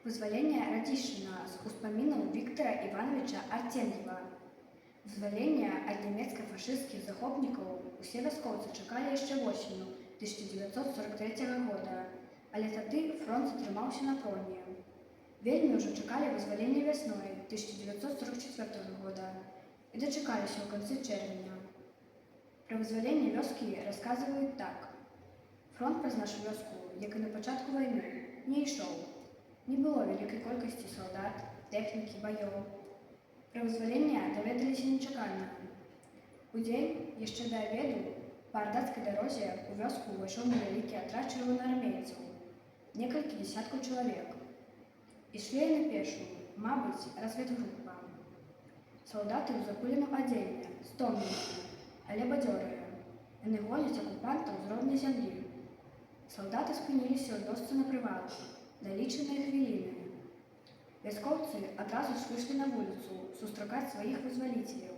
Вызвалення Радзішчына з успамінаў Віктара Івановича Артем'ева. Вызвалення ад нямецка-фашысцкіх захопнікаў усе вяскоўцы чакалі яшчэ восенню 1943 года, але тады фронт затрымаўся на фроне. Вельмі ўжо чакалі вызвалення вясной 1944 года і дачакаліся ў канцы чэрвеня. Пра вызваленне вёскі расказваюць так. Фронт праз нашу вёску, як і на пачатку вайны, не ішоў. Не было вялікай колькасці салдат, тэхнікі, баёў. Пра вызваленне даведаліся нечакана. Удзень, яшчэ да абеду, па ардацкай дарозе ў вёску ўвайшоў невялікі атрад чырвонаармейцаў, некалькі дзесяткаў чалавек. Ішлі яны пешшу, мабыць, разведгрупа. Салдаты ў запыленым адзенні, стомленыя, але бадзёрыя. Яны гоняць акупантаў з роднай зямлі. Салдаты спыніліся ў вёсцы на прывал, на лічаныя хвіліны. Вяскоўцы адразу ж выйшлі на вуліцу сустракаць сваіх вызваліцеляў.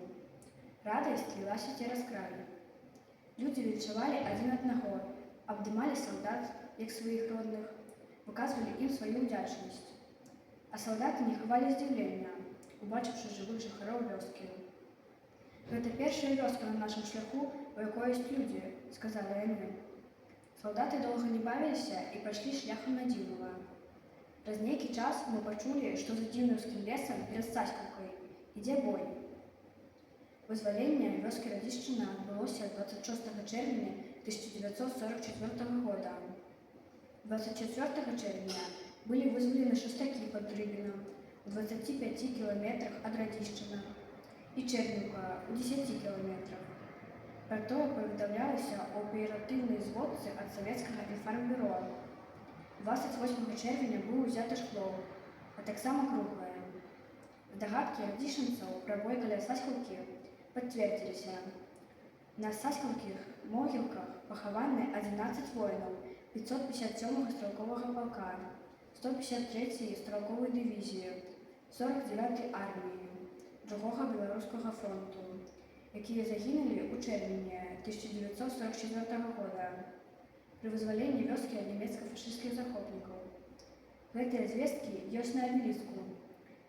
Радасць лілася цераз край. Людзі відчувалі адзін аднаго, абдымалі салдат, як сваіх родных, выказвалі ім сваю ўдзячнасць. А салдаты не хавалі здзіўлення, убачыўшы жывых жыхароў вёскі. «Гэта першая вёска на нашым шляху, у якой ёсць людзі», – сказалі яны. Салдаты доўга не бавіліся і пайшлі шляхам на Дзівова. Праз нейкі час мы пачулі, што за дзіўнаўскім лесам перад Саскаўкай ідзе бой. Вызваленне вёскі Радзішчына адбылося 26 чэрвеня 1944 года. 24 чэрвеня былі вызвалены шастакі пад Рыбіном у 25 кіламетрах ад Радзішчына і Чэрнівка у 10 кіламетрах. Пра тое паведамлялася ў аператыўнай зводцы ад савецкага інфармбюро. 28 чэрвеня быў узяты Шклоў, а таксама Круглае. Здагадкі радзішчынцаў пра бой каля Саскаўкі пацвердзіліся. На Саскаўскіх могілках пахаваны 11 воінаў 557-го стралковага палка, 153-й стралковай дывізіі, 49-й арміі, Другога беларускага фронту, якія загінулі ў чэрвені 1944 года пры вызваленні вёскі ад нямецка-фашысцкіх захопнікаў. Гэтыя звесткі ёсць на абеліску,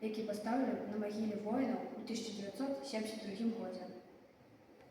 які пастаўлены на магіле воінаў у 1972 годзе.